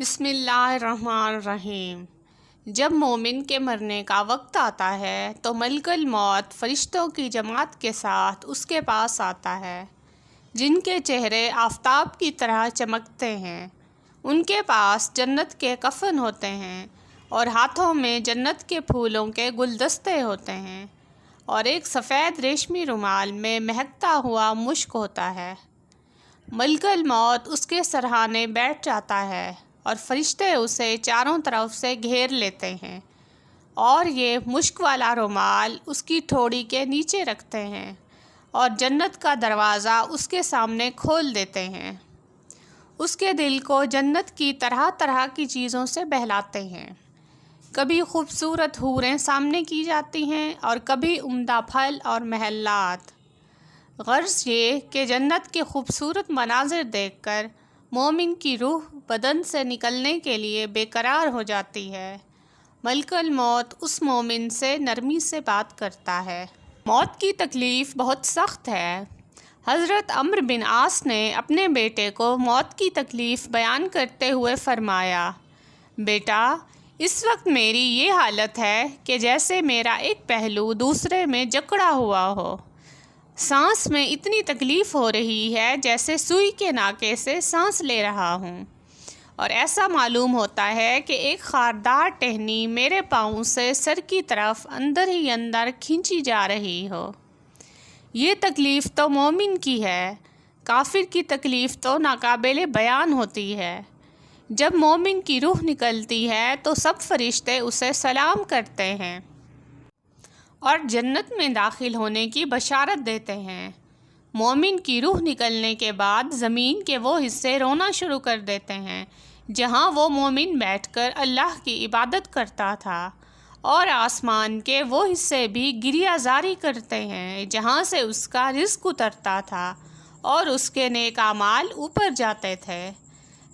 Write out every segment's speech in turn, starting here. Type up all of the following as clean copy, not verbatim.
بسم اللہ الرحمن الرحیم۔ جب مومن کے مرنے کا وقت آتا ہے تو ملک الموت فرشتوں کی جماعت کے ساتھ اس کے پاس آتا ہے، جن کے چہرے آفتاب کی طرح چمکتے ہیں۔ ان کے پاس جنت کے کفن ہوتے ہیں اور ہاتھوں میں جنت کے پھولوں کے گلدستے ہوتے ہیں، اور ایک سفید ریشمی رومال میں مہکتا ہوا مشک ہوتا ہے۔ ملک الموت اس کے سرہانے بیٹھ جاتا ہے اور فرشتے اسے چاروں طرف سے گھیر لیتے ہیں، اور یہ مشک والا رومال اس کی ٹھوڑی کے نیچے رکھتے ہیں اور جنت کا دروازہ اس کے سامنے کھول دیتے ہیں۔ اس کے دل کو جنت کی طرح طرح کی چیزوں سے بہلاتے ہیں۔ کبھی خوبصورت حوریں سامنے کی جاتی ہیں اور کبھی عمدہ پھل اور محلات۔ غرض یہ کہ جنت کے خوبصورت مناظر دیکھ کر مومن کی روح بدن سے نکلنے کے لیے بے قرار ہو جاتی ہے۔ ملک الموت اس مومن سے نرمی سے بات کرتا ہے۔ موت کی تکلیف بہت سخت ہے۔ حضرت عمرو بن عاص نے اپنے بیٹے کو موت کی تکلیف بیان کرتے ہوئے فرمایا، بیٹا، اس وقت میری یہ حالت ہے کہ جیسے میرا ایک پہلو دوسرے میں جکڑا ہوا ہو۔ سانس میں اتنی تکلیف ہو رہی ہے جیسے سوئی کے ناکے سے سانس لے رہا ہوں، اور ایسا معلوم ہوتا ہے کہ ایک خاردار ٹہنی میرے پاؤں سے سر کی طرف اندر ہی اندر کھینچی جا رہی ہو۔ یہ تکلیف تو مومن کی ہے، کافر کی تکلیف تو ناقابل بیان ہوتی ہے۔ جب مومن کی روح نکلتی ہے تو سب فرشتے اسے سلام کرتے ہیں اور جنت میں داخل ہونے کی بشارت دیتے ہیں۔ مومن کی روح نکلنے کے بعد زمین کے وہ حصے رونا شروع کر دیتے ہیں جہاں وہ مومن بیٹھ کر اللہ کی عبادت کرتا تھا، اور آسمان کے وہ حصے بھی گریہ زاری کرتے ہیں جہاں سے اس کا رزق اترتا تھا اور اس کے نیک اعمال اوپر جاتے تھے۔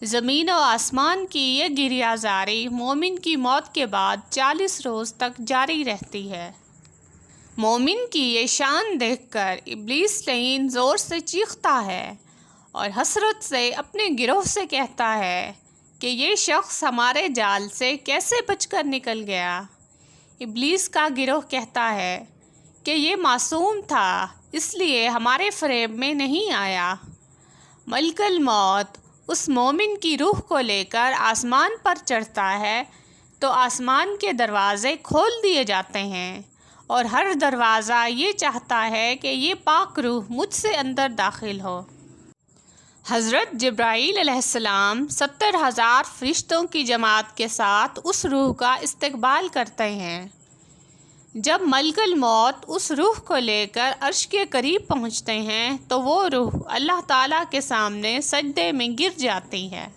زمین و آسمان کی یہ گریہ زاری مومن کی موت کے بعد 40 روز تک جاری رہتی ہے۔ مومن کی یہ شان دیکھ کر ابلیس لعین زور سے چیختا ہے اور حسرت سے اپنے گروہ سے کہتا ہے کہ یہ شخص ہمارے جال سے کیسے بچ کر نکل گیا۔ ابلیس کا گروہ کہتا ہے کہ یہ معصوم تھا، اس لیے ہمارے فریب میں نہیں آیا۔ ملک الموت اس مومن کی روح کو لے کر آسمان پر چڑھتا ہے تو آسمان کے دروازے کھول دیے جاتے ہیں، اور ہر دروازہ یہ چاہتا ہے کہ یہ پاک روح مجھ سے اندر داخل ہو۔ حضرت جبرائیل علیہ السلام 70,000 فرشتوں کی جماعت کے ساتھ اس روح کا استقبال کرتے ہیں۔ جب ملک الموت اس روح کو لے کر عرش کے قریب پہنچتے ہیں تو وہ روح اللہ تعالیٰ کے سامنے سجدے میں گر جاتی ہے۔